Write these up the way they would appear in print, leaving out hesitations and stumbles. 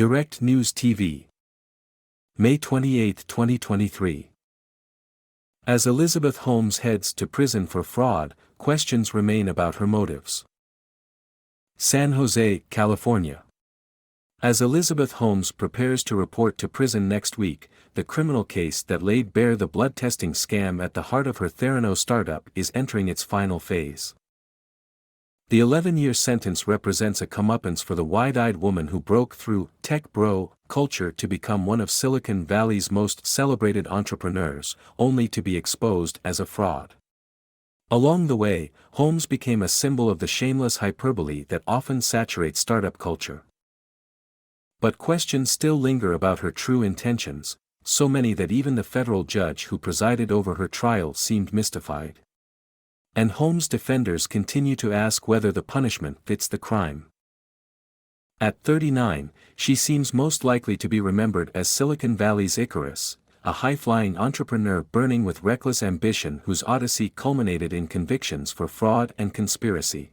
Direct News TV. May 28, 2023. As Elizabeth Holmes heads to prison for fraud, questions remain about her motives. San Jose, California. As Elizabeth Holmes prepares to report to prison next week, the criminal case that laid bare the blood testing scam at the heart of her Theranos startup is entering its final phase. The 11-year sentence represents a comeuppance for the wide-eyed woman who broke through tech bro culture to become one of Silicon Valley's most celebrated entrepreneurs, only to be exposed as a fraud. Along the way, Holmes became a symbol of the shameless hyperbole that often saturates startup culture. But questions still linger about her true intentions, so many that even the federal judge who presided over her trial seemed mystified. And Holmes' defenders continue to ask whether the punishment fits the crime. At 39, she seems most likely to be remembered as Silicon Valley's Icarus, a high-flying entrepreneur burning with reckless ambition whose odyssey culminated in convictions for fraud and conspiracy.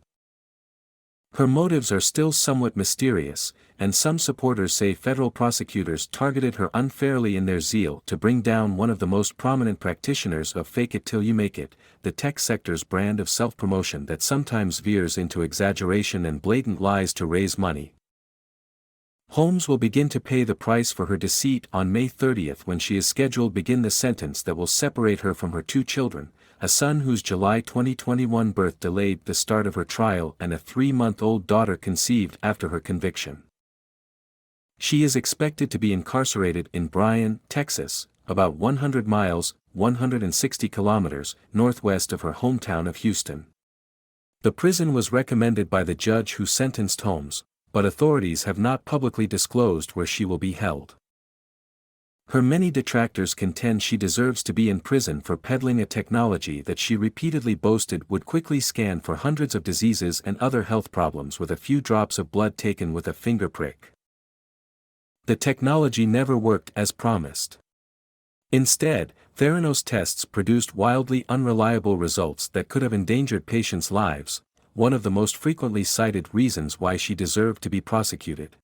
Her motives are still somewhat mysterious, and some supporters say federal prosecutors targeted her unfairly in their zeal to bring down one of the most prominent practitioners of fake it till you make it, the tech sector's brand of self-promotion that sometimes veers into exaggeration and blatant lies to raise money. Holmes will begin to pay the price for her deceit on May 30th when she is scheduled to begin the sentence that will separate her from her two children, a son whose July 2021 birth delayed the start of her trial and a 3-month-old daughter conceived after her conviction. She is expected to be incarcerated in Bryan, Texas, about 100 miles, 160 kilometers, northwest of her hometown of Houston. The prison was recommended by the judge who sentenced Holmes, but authorities have not publicly disclosed where she will be held. Her many detractors contend she deserves to be in prison for peddling a technology that she repeatedly boasted would quickly scan for hundreds of diseases and other health problems with a few drops of blood taken with a finger prick. The technology never worked as promised. Instead, Theranos tests produced wildly unreliable results that could have endangered patients' lives, one of the most frequently cited reasons why she deserved to be prosecuted.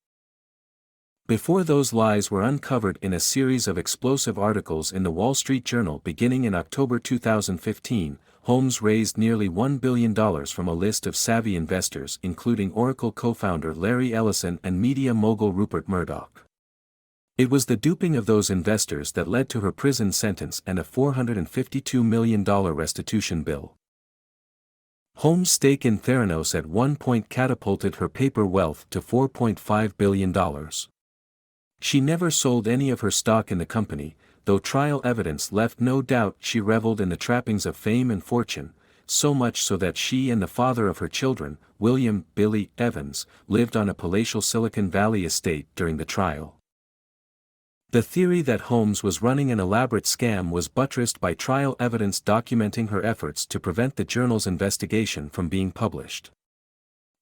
Before those lies were uncovered in a series of explosive articles in the Wall Street Journal beginning in October 2015, Holmes raised nearly $1 billion from a list of savvy investors including Oracle co-founder Larry Ellison and media mogul Rupert Murdoch. It was the duping of those investors that led to her prison sentence and a $452 million restitution bill. Holmes' stake in Theranos at one point catapulted her paper wealth to $4.5 billion. She never sold any of her stock in the company, though trial evidence left no doubt she reveled in the trappings of fame and fortune, so much so that she and the father of her children, William "Billy" Evans, lived on a palatial Silicon Valley estate during the trial. The theory that Holmes was running an elaborate scam was buttressed by trial evidence documenting her efforts to prevent the journal's investigation from being published.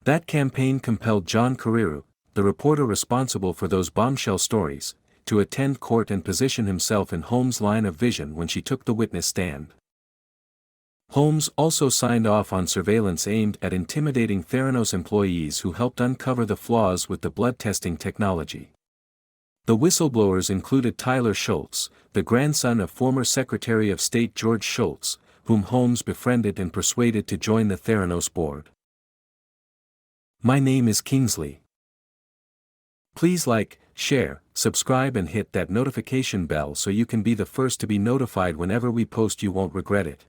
That campaign compelled John Carreyrou, the reporter responsible for those bombshell stories, to attend court and position himself in Holmes' line of vision when she took the witness stand. Holmes also signed off on surveillance aimed at intimidating Theranos employees who helped uncover the flaws with the blood testing technology. The whistleblowers included Tyler Shultz, the grandson of former Secretary of State George Shultz, whom Holmes befriended and persuaded to join the Theranos board. My name is Kingsley. Please like, share, subscribe and hit that notification bell so you can be the first to be notified whenever we post. You won't regret it.